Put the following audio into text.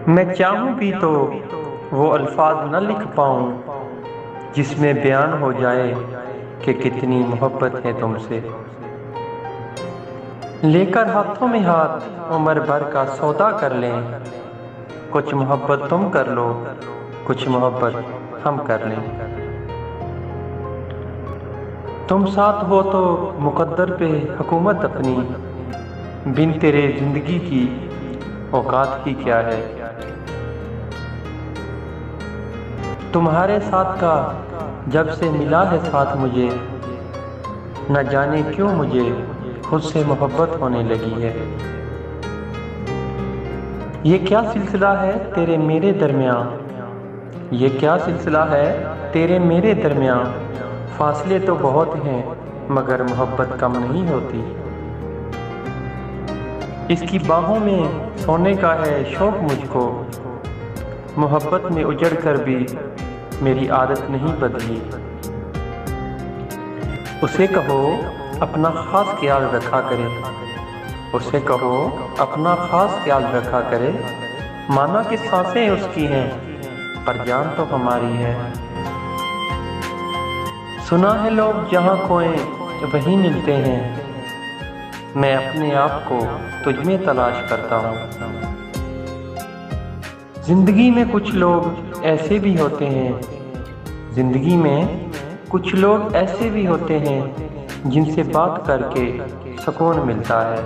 मैं चाहूँ भी तो वो अल्फाज न लिख पाऊँ जिसमें बयान हो जाए कि कितनी मोहब्बत है तुमसे। लेकर हाथों में हाथ उम्र भर का सौदा कर लें, कुछ मोहब्बत तुम कर लो, कुछ मोहब्बत हम कर लें। तुम साथ हो तो मुकद्दर पे हुकूमत अपनी, बिन तेरे जिंदगी की औकात ही क्या है। तुम्हारे साथ का जब से मिला है साथ मुझे, न जाने क्यों मुझे खुद से मोहब्बत होने लगी है। ये क्या सिलसिला है तेरे मेरे दरमियाँ, ये क्या सिलसिला है तेरे मेरे दरमियाँ। फासले तो बहुत हैं मगर मोहब्बत कम नहीं होती। इसकी बाहों में सोने का है शौक मुझको, मोहब्बत में उजड़ कर भी मेरी आदत नहीं बदली। उसे कहो अपना खास ख्याल रखा करे, उसे कहो अपना खास ख्याल रखा करे। माना कि सांसें उसकी हैं पर जान तो हमारी है। सुना है लोग जहाँ खोए वहीं मिलते हैं, मैं अपने आप को तुझ में तलाश करता हूँ। जिंदगी में कुछ लोग ऐसे भी होते हैं, जिंदगी में कुछ लोग ऐसे भी होते हैं जिनसे बात करके सुकून मिलता है।